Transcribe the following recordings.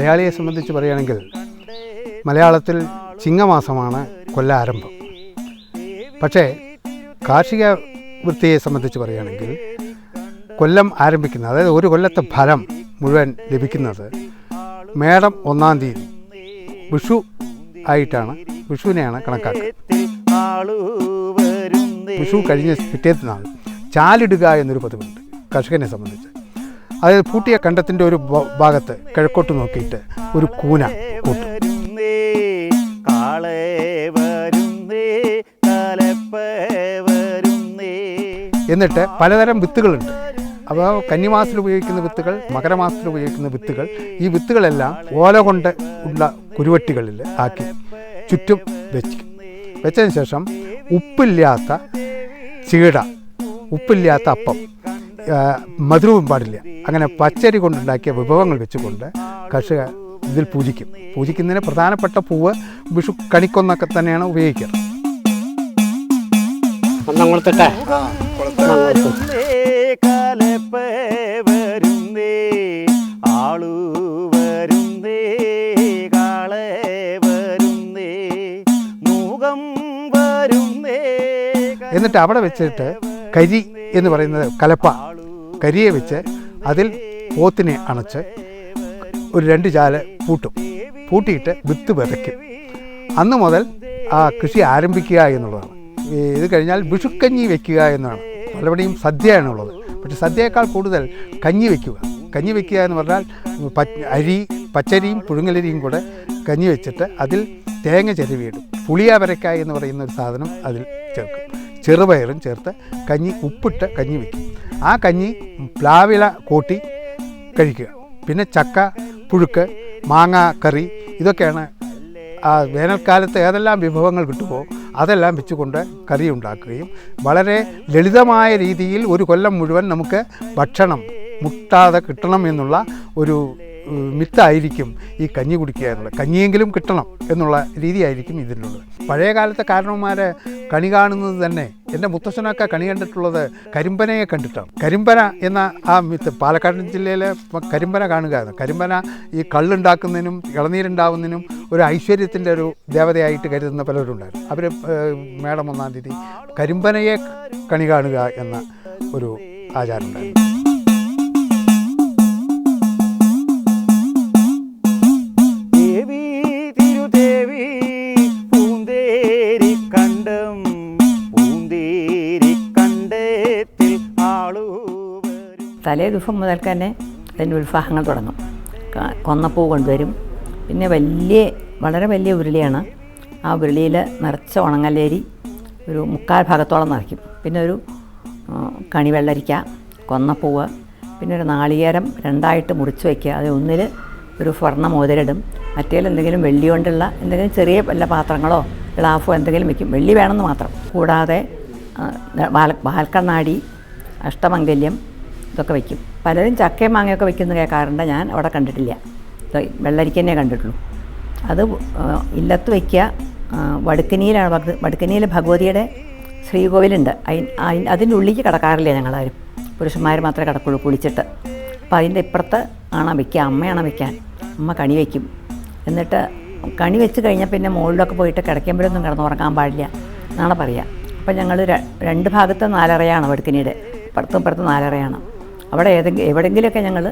മലയാളിയെ സംബന്ധിച്ച് പറയുകയാണെങ്കിൽ മലയാളത്തിൽ ചിങ്ങമാസമാണ് കൊല്ലാരംഭം. പക്ഷേ കാർഷിക വൃത്തിയെ സംബന്ധിച്ച് പറയുകയാണെങ്കിൽ കൊല്ലം ആരംഭിക്കുന്നത്, അതായത് ഒരു കൊല്ലത്തെ ഫലം മുഴുവൻ ലഭിക്കുന്നത് മേടം 1-ാം തീയതി വിഷു ആയിട്ടാണ്. വിഷുവിനെയാണ് കണക്കാക്കുക. വിഷു കഴിഞ്ഞ പിറ്റേത്തെ നാൾ ചാലിടുക എന്നൊരു പതിവുണ്ട് കർഷകനെ സംബന്ധിച്ച്. അതായത് പൂട്ടിയ കണ്ടത്തിൻ്റെ ഒരു ഭാഗത്ത് കിഴക്കോട്ട് നോക്കിയിട്ട് ഒരു കൂന കൂട്ടും. എന്നിട്ട് പലതരം വിത്തുകളുണ്ട്. അപ്പോൾ കന്നിമാസത്തിൽ ഉപയോഗിക്കുന്ന വിത്തുകൾ, മകരമാസത്തിൽ ഉപയോഗിക്കുന്ന വിത്തുകൾ, ഈ വിത്തുകളെല്ലാം ഓല കൊണ്ട് ഉള്ള കുരുവട്ടികളിൽ ആക്കി ചുറ്റും വെച്ചതിന് ശേഷം ഉപ്പില്ലാത്ത ചീട, ഉപ്പില്ലാത്ത അപ്പം, മധുരവും പാടില്ല, അങ്ങനെ പച്ചരി കൊണ്ടുണ്ടാക്കിയ വിഭവങ്ങൾ വെച്ചുകൊണ്ട് കർഷകർ ഇതിൽ പൂജിക്കും. പൂജിക്കുന്നതിന് പ്രധാനപ്പെട്ട പൂവ് വിഷു കണിക്കൊന്നൊക്കെ തന്നെയാണ് ഉപയോഗിക്കുന്നത്. എന്നിട്ട് അവിടെ വെച്ചിട്ട് കരി എന്ന് പറയുന്നത് കലപ്പ, കരിയെ വെച്ച് അതിൽ പോത്തിനെ അണച്ച് ഒരു 2 ചാല് പൂട്ടിയിട്ട് വിത്ത് വിതയ്ക്കും. അന്ന് മുതൽ ആ കൃഷി ആരംഭിക്കുക എന്നുള്ളതാണ്. ഇത് കഴിഞ്ഞാൽ വിഷുക്കഞ്ഞി വയ്ക്കുക എന്നാണ്. പലവിടെയും സദ്യയാണുള്ളത്. പക്ഷേ സദ്യയേക്കാൾ കൂടുതൽ കഞ്ഞി വയ്ക്കുക. കഞ്ഞി വയ്ക്കുക എന്ന് പറഞ്ഞാൽ പച്ചരിയും പുഴുങ്ങലരിയും കൂടെ കഞ്ഞി വെച്ചിട്ട് അതിൽ തേങ്ങ ചിരവിയിടും. പുളിയാവരക്കായ എന്ന് പറയുന്ന ഒരു സാധനം അതിൽ ചേർക്കും. ചെറുപയറും ചേർത്ത് കഞ്ഞി, ഉപ്പിട്ട് കഞ്ഞി വയ്ക്കും. ആ കഞ്ഞി പ്ലാവില കൂട്ടി കഴിക്കുക. പിന്നെ ചക്ക പുഴുക്ക്, മാങ്ങ കറി, ഇതൊക്കെയാണ് ആ വേനൽക്കാലത്ത് ഏതെല്ലാം വിഭവങ്ങൾ കിട്ടുമോ അതെല്ലാം വെച്ചുകൊണ്ട് കറി ഉണ്ടാക്കുകയും വളരെ ലളിതമായ രീതിയിൽ ഒരു കൊല്ലം മുഴുവൻ നമുക്ക് ഭക്ഷണം മുട്ടാതെ കിട്ടണം എന്നുള്ള ഒരു മിത്തായിരിക്കും ഈ കഞ്ഞി കുടിക്കുക എന്നുള്ളത്. കഞ്ഞിയെങ്കിലും കിട്ടണം എന്നുള്ള രീതിയായിരിക്കും ഇതിനുള്ളത്. പഴയ കാലത്തെ കാരണവന്മാരെ കണി കാണുന്നത് തന്നെ, എൻ്റെ മുത്തശ്ശനൊക്കെ കണി കണ്ടിട്ടുള്ളത് കരിമ്പനയെ കണ്ടിട്ടാണ്. കരിമ്പന എന്ന ആ മിത്ത്, പാലക്കാട് ജില്ലയിലെ കരിമ്പന കാണുക. കരിമ്പന ഈ കള്ളുണ്ടാക്കുന്നതിനും ഇളനീരുണ്ടാവുന്നതിനും ഒരു ഐശ്വര്യത്തിൻ്റെ ഒരു ദേവതയായിട്ട് കരുതുന്ന പലരുണ്ടായിരുന്നു. അവർ മേടം 1-ാം തീയതി കരിമ്പനയെ കണി കാണുക എന്ന ഒരു ആചാരമുണ്ടായിരുന്നു. തലേ ദിവസം മുതൽക്ക് തന്നെ അതിൻ്റെ ഉത്സാഹങ്ങൾ തുടങ്ങും. കൊന്നപ്പൂ കൊണ്ടുവരും. പിന്നെ വളരെ വലിയ ഉരുളിയാണ്. ആ ഉരുളിയിൽ നിറച്ച ഉണങ്ങലേരി ഒരു 3/4 ഭാഗത്തോളം നിറയ്ക്കും. പിന്നെ ഒരു കണിവെള്ളരിക്ക, കൊന്നപ്പൂവ്, പിന്നെ ഒരു നാളികേരം 2ആയിട്ട് മുറിച്ച് വയ്ക്കുക. അത് ഒന്നിൽ ഒരു സ്വർണ്ണ മോതിരിടും, മറ്റേൽ എന്തെങ്കിലും വെള്ളി കൊണ്ടുള്ള എന്തെങ്കിലും ചെറിയ വല്ല പാത്രങ്ങളോ ഗ്ലാഫോ എന്തെങ്കിലും വയ്ക്കും. വെള്ളി വേണമെന്ന് മാത്രം. കൂടാതെ വാൽക്കണ്ണാടി, അഷ്ടമംഗല്യം, ഇതൊക്കെ വയ്ക്കും. പലരും ചക്കയും മാങ്ങയൊക്കെ വയ്ക്കുന്നത് കേൾക്കാറുണ്ട്. ഞാൻ അവിടെ കണ്ടിട്ടില്ല. വെള്ളരിക്കന്നെ കണ്ടിട്ടുള്ളൂ. അത് ഇല്ലത്ത് വയ്ക്കുക. വടുക്കനിയിലാണ്. വടുക്കനിയിൽ ഭഗവതിയുടെ ശ്രീകോവിലുണ്ട്. അതിൻ്റെ ഉള്ളിലേക്ക് കിടക്കാറില്ല ഞങ്ങളാരും. പുരുഷന്മാർ മാത്രമേ കിടക്കുള്ളൂ കുളിച്ചിട്ട്. അപ്പോൾ അതിൻ്റെ ഇപ്പുറത്ത് ആണ് വയ്ക്കുക. അമ്മയാണ് വയ്ക്കാൻ. അമ്മ കണി വയ്ക്കും. എന്നിട്ട് കണി വെച്ച് കഴിഞ്ഞാൽ പിന്നെ മുകളിലൊക്കെ പോയിട്ട് കിടക്കുമ്പോഴൊന്നും കിടന്നുറങ്ങാൻ പാടില്ല എന്നാണ് പറയുക. അപ്പം ഞങ്ങൾ 2 ഭാഗത്ത് 4 അറയാണ് വടുക്കനിയുടെ. ഇപ്പുറത്തും 4 അറയാണ്. അവിടെ എവിടെയെങ്കിലുമൊക്കെ ഞങ്ങൾ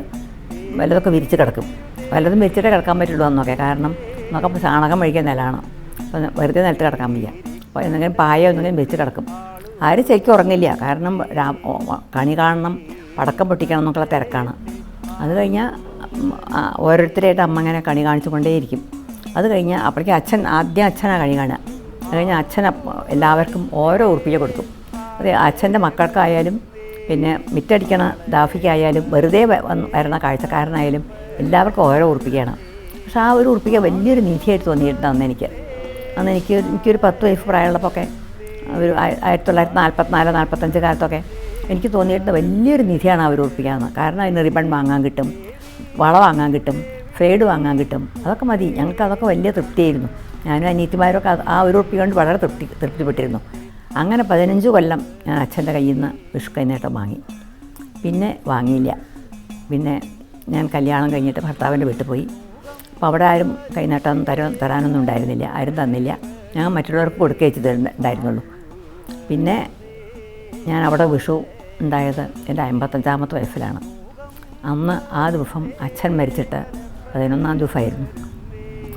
വല്ലതൊക്കെ വിരിച്ച് കിടക്കും. വല്ലതും വിരിച്ചിട്ടേ കിടക്കാൻ പറ്റുള്ളൂ എന്നൊക്കെ. കാരണം നമുക്ക് ചാണകം മെഴുകിയ നിലമാണ്. അപ്പോൾ വെറുതെ നിലത്ത് കിടക്കാൻ വയ്യ. അപ്പോൾ എന്തെങ്കിലും പായോ എന്തെങ്കിലും വെച്ച് കിടക്കും. ആരും ശരിക്കും ഉറങ്ങില്ല. കാരണം കണി കാണണം, പടക്കം പൊട്ടിക്കണം എന്നൊക്കെയുള്ള തിരക്കാണ്. അത് കഴിഞ്ഞാൽ ഓരോരുത്തരായിട്ട് അമ്മ ഇങ്ങനെ കണി കാണിച്ചു കൊണ്ടേയിരിക്കും. അത് കഴിഞ്ഞാൽ അപ്പോഴേക്കും അച്ഛനാണ് കണി കാണുക. അത് കഴിഞ്ഞാൽ അച്ഛൻ എല്ലാവർക്കും ഓരോ ഉറുപ്പിക കൊടുക്കും. അത് അച്ഛൻ്റെ മക്കൾക്കായാലും പിന്നെ മിറ്റടിക്കണ ദാഫിക്കായാലും വെറുതെ വരണ കാഴ്ചക്കാരനായാലും എല്ലാവർക്കും ഓരോ ഉറുപ്പികയാണ്. പക്ഷെ ആ ഒരു ഉറുപ്പിക വലിയൊരു നിധിയായിട്ട് തോന്നിയിട്ടുണ്ട് അന്ന് എനിക്കൊരു 10 വയസ്സ് പ്രായമുള്ളപ്പോഴൊക്കെ, ഒരു 1944-45 കാലത്തൊക്കെ എനിക്ക് തോന്നിയിട്ടുണ്ട് വലിയൊരു നിധിയാണ് ആ ഒരു ഉറുപ്പിക. കാരണം അതിന് റിബൺ വാങ്ങാൻ കിട്ടും, വള വാങ്ങാൻ കിട്ടും, ഫേഡ് വാങ്ങാൻ കിട്ടും. അതൊക്കെ മതി. ഞങ്ങൾക്ക് അതൊക്കെ വലിയ തൃപ്തിയായിരുന്നു. ഞാനും അനിയത്തിമാരൊക്കെ ആ ഒരു ഉറുപ്പിക കൊണ്ട് വളരെ തൃപ്തിപ്പെട്ടിരുന്നു. അങ്ങനെ 15 കൊല്ലം ഞാൻ അച്ഛൻ്റെ കയ്യിൽ നിന്ന് വിഷു കൈനീട്ടം വാങ്ങി. പിന്നെ വാങ്ങിയില്ല. പിന്നെ ഞാൻ കല്യാണം കഴിഞ്ഞിട്ട് ഭർത്താവിൻ്റെ വീട്ടിൽ പോയി. അപ്പോൾ അവിടെ ആരും കൈനീട്ടം തരാനൊന്നും ഉണ്ടായിരുന്നില്ല, ആരും തന്നില്ല. ഞാൻ മറ്റുള്ളവർക്ക് കൊടുക്കുകയും ചെയ്തിട്ടുണ്ടായിരുന്നുള്ളൂ. പിന്നെ ഞാൻ അവിടെ വിഷു ഉണ്ടായത് എൻ്റെ 55ാമത്തെ വയസ്സിലാണ്. അന്ന് ആ ദിവസം അച്ഛൻ മരിച്ചിട്ട് 11ാം ദിവസമായിരുന്നു.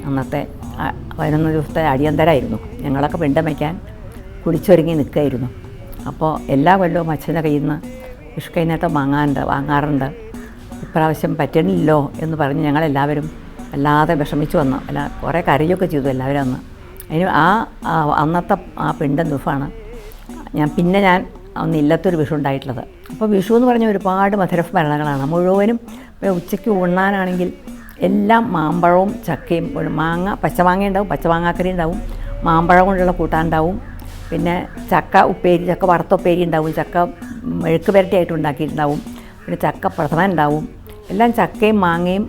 അന്നത്തെ 11 ദിവസത്തെ അടിയന്തരമായിരുന്നു. ഞങ്ങളൊക്കെ പിണ്ടം വയ്ക്കാൻ കുളിച്ചൊരുങ്ങി നിൽക്കുകയായിരുന്നു. അപ്പോൾ എല്ലാ കൊല്ലവും അച്ഛൻ്റെ കയ്യിൽ നിന്ന് വിഷു കൈനീട്ടം വാങ്ങാറുണ്ട്. ഇപ്രാവശ്യം പറ്റണില്ലല്ലോ എന്ന് പറഞ്ഞ് ഞങ്ങളെല്ലാവരും വല്ലാതെ വിഷമിച്ചു വന്നു. കുറേ കരയൊക്കെ ചെയ്തു എല്ലാവരും അന്ന്. അതിന് അന്നത്തെ ആ പിണ്ടം ദിവസമാണ് ഞാൻ അന്ന് ഇല്ലത്തൊരു വിഷു ഉണ്ടായിട്ടുള്ളത്. അപ്പോൾ വിഷു എന്ന് പറഞ്ഞാൽ ഒരുപാട് മധുരസ്മരണകളാണ് മുഴുവനും. ഉച്ചയ്ക്ക് ഉണ്ണാനാണെങ്കിൽ എല്ലാം മാമ്പഴവും ചക്കയും, പച്ചമാങ്ങ ഉണ്ടാവും, പച്ചമാങ്ങാക്കറി ഉണ്ടാവും, മാമ്പഴം കൊണ്ടുള്ള കൂട്ടാൻ ഉണ്ടാവും, പിന്നെ ചക്ക ഉപ്പേരി, ചക്ക വറുത്ത ഉപ്പേരി ഉണ്ടാവും, ചക്ക മെഴുക്ക് പുരട്ടിയായിട്ട് ഉണ്ടാക്കിയിട്ടുണ്ടാവും, പിന്നെ ചക്ക പ്രഥമൻ ഉണ്ടാവും. എല്ലാം ചക്കയും മാങ്ങയും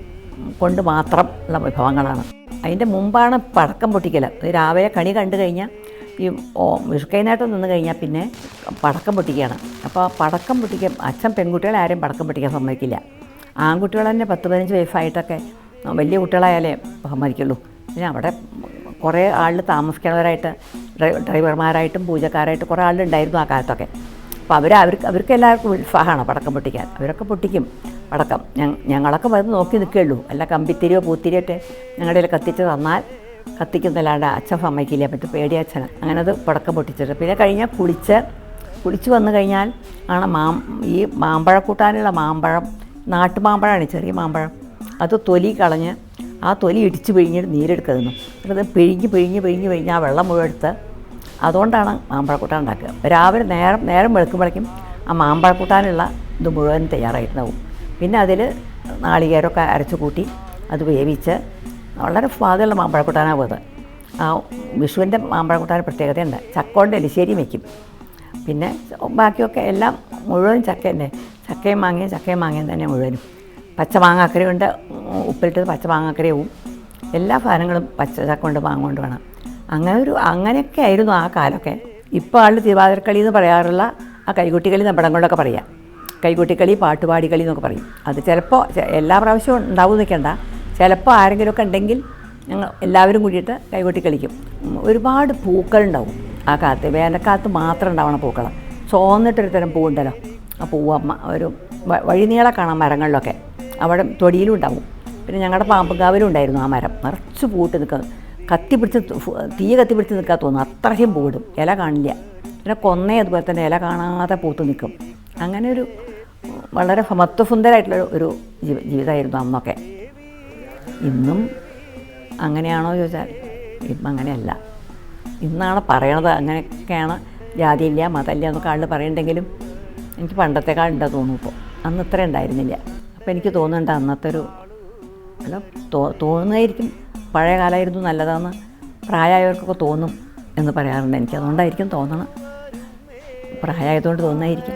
കൊണ്ട് മാത്രം ഉള്ള വിഭവങ്ങളാണ്. അതിൻ്റെ മുമ്പാണ് പടക്കം പൊട്ടിക്കൽ. രാവിലെ കണി കണ്ടു കഴിഞ്ഞാൽ ഈ വിഷു കൈനീട്ടം നിന്ന് കഴിഞ്ഞാൽ പിന്നെ പടക്കം പൊട്ടിക്കുകയാണ്. അപ്പോൾ പടക്കം പൊട്ടിക്കാൻ അച്ഛൻ പെൺകുട്ടികളെ ആരെയും പടക്കം പൊട്ടിക്കാൻ സമ്മതിക്കില്ല. ആൺകുട്ടികൾ തന്നെ 10-15 വയസ്സായിട്ടൊക്കെ വലിയ കുട്ടികളായാലേ സമ്മതിക്കുള്ളൂ. പിന്നെ അവിടെ കുറേ ആളിൽ താമസിക്കുന്നവരായിട്ട് ഡ്രൈവർമാരായിട്ടും പൂജക്കാരായിട്ടും കുറേ ആളുണ്ടായിരുന്നു ആ കാലത്തൊക്കെ. അപ്പോൾ അവർക്ക് എല്ലാവർക്കും ഉത്സാഹമാണ് പടക്കം പൊട്ടിക്കാൻ. അവരൊക്കെ പൊട്ടിക്കും പടക്കം. ഞങ്ങളൊക്കെ വന്ന് നോക്കി നിൽക്കുകയുള്ളൂ. അല്ല കമ്പിത്തിരിയോ പൂത്തിരിയൊക്കെ ഞങ്ങളുടെ കയ്യിൽ കത്തിച്ച് തന്നാൽ കത്തിക്കുന്നല്ലാണ്ട് അച്ഛൻ സമ്മതിക്കില്ല. മറ്റു പേടി അച്ഛന്. അങ്ങനെ അത് പടക്കം പൊട്ടിച്ചിട്ട് പിന്നെ കഴിഞ്ഞാൽ കുളിച്ച് വന്നു കഴിഞ്ഞാൽ ആണ് ഈ മാമ്പഴക്കൂട്ടാനുള്ള മാമ്പഴം, നാട്ടുമാമ്പഴമാണ്, ചെറിയ മാമ്പഴം. അത് തൊലി കളഞ്ഞ് ആ തൊലി ഇടിച്ച് പിഴിഞ്ഞിട്ട് നീരെടുക്കുന്നു. അത് പിഴിഞ്ഞ് ആ വെള്ളം മുഴുവൻ എടുത്ത് അതുകൊണ്ടാണ് മാമ്പഴക്കൂട്ടാൻ ഉണ്ടാക്കുക. രാവിലെ നേരം വെളുക്കുമ്പോഴേക്കും ആ മാമ്പഴക്കൂട്ടാനുള്ള ഇത് മുഴുവൻ തയ്യാറായിട്ടുണ്ടാവും. പിന്നെ അതിൽ നാളികേരമൊക്കെ അരച്ച് കൂട്ടി അത് വേവിച്ച് വളരെ സ്വാദുള്ള മാമ്പഴക്കൂട്ടാനാണ് അത്. ആ വിഷുവിൻ്റെ മാമ്പഴക്കൂട്ടാൻ പ്രത്യേകതയുണ്ട്. ചക്ക കൊണ്ട് എലിശ്ശേരിയും വയ്ക്കും. പിന്നെ ബാക്കിയൊക്കെ എല്ലാം മുഴുവൻ ചക്ക തന്നെ, ചക്കയും മാങ്ങയും തന്നെ മുഴുവനും. പച്ചമാങ്ങാക്കറിയുണ്ട്, ഉപ്പിലിട്ടത് പച്ചമാങ്ങാക്കറിയാവും. എല്ലാ സാധനങ്ങളും ചക്ക കൊണ്ട് മാങ്ങ കൊണ്ട് വേണം. അങ്ങനെയൊക്കെ ആയിരുന്നു ആ കാലമൊക്കെ. ഇപ്പോൾ ആൾ തിരുവാതിരക്കളി എന്ന് പറയാറുള്ള ആ കൈകൊട്ടിക്കളി നമ്മുടെ കൊണ്ടൊക്കെ പറയാം. കൈകൊട്ടിക്കളി, പാട്ടുപാടിക്കളി എന്നൊക്കെ പറയും. അത് ചിലപ്പോൾ എല്ലാ പ്രാവശ്യവും ഉണ്ടാവും നിൽക്കണ്ട, ചിലപ്പോൾ ആരെങ്കിലുമൊക്കെ ഉണ്ടെങ്കിൽ ഞങ്ങൾ എല്ലാവരും കൂടിയിട്ട് കൈകൊട്ടി കളിക്കും. ഒരുപാട് പൂക്കളുണ്ടാവും ആ കാലത്ത്. വേനൽക്കാലത്ത് മാത്രം ഉണ്ടാവണം പൂക്കൾ. ചുവന്നിട്ടൊരു തരം പൂവുണ്ടല്ലോ, ആ പൂവ് ഒരു വഴിനീളെ കാണാം മരങ്ങളിലൊക്കെ. അവിടെ തൊടിയിലും ഉണ്ടാവും. പിന്നെ ഞങ്ങളുടെ പാമ്പുകാവിലും ഉണ്ടായിരുന്നു ആ മരം. നിറച്ച് പൂട്ട് നിൽക്കുന്നത്, തീ കത്തിപ്പിടിച്ച് നിൽക്കാൻ തോന്നും, അത്രയും പൂടും. ഇല കാണില്ല. പിന്നെ കൊന്നേ അതുപോലെ തന്നെ ഇല കാണാതെ പൂത്ത് നിൽക്കും. അങ്ങനെ ഒരു വളരെ സമത്വസുന്ദരമായിട്ടുള്ള ഒരു ജീവിതമായിരുന്നു അന്നൊക്കെ. ഇന്നും അങ്ങനെയാണോ ചോദിച്ചാൽ ഇപ്പം അങ്ങനെയല്ല. ഇന്നാണ് പറയണത് അങ്ങനെയൊക്കെയാണ്, ജാതിയില്ല മതമില്ല എന്നൊക്കെ ആൾ പറയുന്നുണ്ടെങ്കിലും എനിക്ക് പണ്ടത്തെക്കാൾ ഉണ്ടെന്ന് തോന്നുന്നു. ഇപ്പോൾ അന്ന് ഇത്ര ഉണ്ടായിരുന്നില്ല. അപ്പോൾ എനിക്ക് തോന്നുന്നുണ്ട് അന്നത്തെ ഒരു തോന്നുന്നതായിരിക്കും പഴയ കാലമായിരുന്നു നല്ലതെന്ന് പ്രായമായവർക്കൊക്കെ തോന്നും എന്ന് പറയാറുണ്ട്. എനിക്ക് അതുകൊണ്ടായിരിക്കും തോന്നണം, പ്രായമായതുകൊണ്ട് തോന്നുന്നതായിരിക്കും.